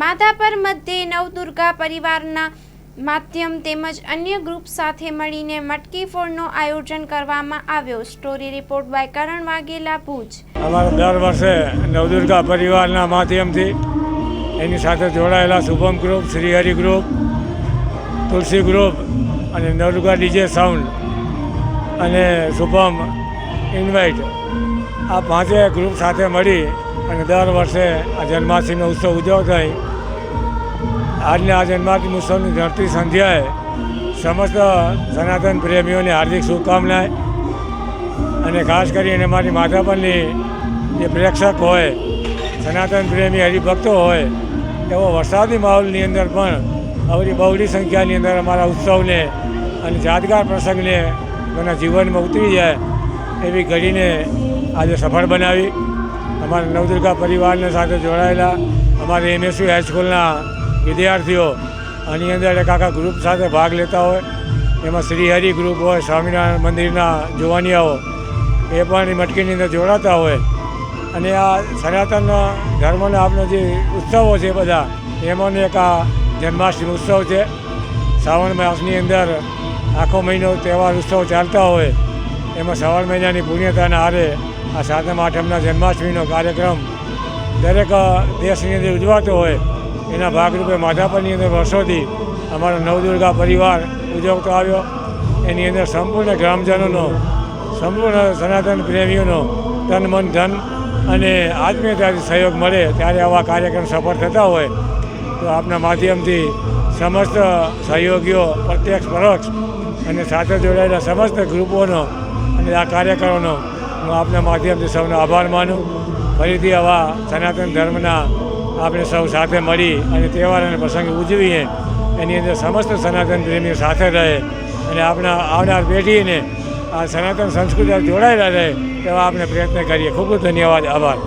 માધાપર મધ્યે નવદુર્ગા પરિવારના માધ્યમ તેમજ અન્ય ગ્રુપ સાથે મળીને મટકી ફોડનું આયોજન કરવામાં આવ્યો। સ્ટોરી રિપોર્ટ બાય કરણ વાઘેલા, ભુજ। અમારા દર વર્ષે નવદુર્ગા પરિવારના માધ્યમથી એની સાથે જોડાયેલા શુભમ ગ્રુપ, શ્રીહરિ ગ્રુપ, તુલસી ગ્રુપ અને નવદુર્ગા ડીજે સાઉન્ડ અને શુભમ ઇન્વાઇટ, આ પાંચેય ગ્રુપ સાથે મળી અને દર વર્ષે આ જન્માષ્ટમીનો ઉત્સવ ઉજવતા આજના આ જન્માષ્ટમી ઉત્સવની ધરતી સંધ્યાએ સમસ્ત સનાતન પ્રેમીઓને હાર્દિક શુભકામનાએ અને ખાસ કરીને મારી માધાપરની જે પ્રેક્ષક હોય, સનાતન પ્રેમી હરિભક્તો હોય, એવો વરસાદી માહોલની અંદર પણ આવડી બહોળી સંખ્યાની અંદર અમારા ઉત્સવને અને યાદગાર પ્રસંગને એના જીવનમાં ઉતરી જાય એવી ઘડીને આજે સફળ બનાવી। અમારા નવદુર્ગા પરિવારને સાથે જોડાયેલા અમારી MSU હાઈસ્કૂલના વિદ્યાર્થીઓ આની અંદર એક આખા ગ્રુપ સાથે ભાગ લેતા હોય, એમાં શ્રીહરિ ગ્રુપ હોય, સ્વામિનારાયણ મંદિરના જુવાનિયાઓ એ પણ મટકીની અંદર જોડાતા હોય અને આ સનાતન ધર્મના આપણો જે ઉત્સવો છે બધા એમાંનો એક આ જન્માષ્ટમી ઉત્સવ છે। શ્રાવણ માસની અંદર આખો મહિનો તહેવાર ઉત્સવ ચાલતા હોય, એમાં શ્રાવણ મહિનાની પુણ્યતાના હારે આ 7મ 8મના જન્માષ્ટમીનો કાર્યક્રમ દરેક દેશની અંદર ઉજવાતો હોય, એના ભાગરૂપે માધાપરની અંદર વર્ષોથી અમારો નવદુર્ગા પરિવાર ઉજવતો આવ્યો। એની અંદર સંપૂર્ણ ગ્રામજનોનો, સંપૂર્ણ સનાતન પ્રેમીઓનો તન મન ધન અને આત્મીયતાથી સહયોગ મળે ત્યારે આવા કાર્યક્રમ સફળ થતા હોય તો આપના માધ્યમથી સમસ્ત સહયોગીઓ, પ્રત્યક્ષ પરોક્ષ અને સાથે જોડાયેલા સમસ્ત ગ્રુપોનો અને આ કાર્યકરોનો હું આપના માધ્યમથી સૌનો આભાર માનું। ફરીથી આવા સનાતન ધર્મના આપણે સૌ સાથે મળી અને તહેવાર અને પ્રસંગ ઉજવીએ, એની અંદર સમસ્ત સનાતન પ્રેમીઓ સાથે રહે અને આપણા આવનાર પેઢીને આ સનાતન સંસ્કૃતિ જોડાયેલા રહે એવા આપણે પ્રયત્ન કરીએ। ખૂબ ખૂબ ધન્યવાદ, આભાર।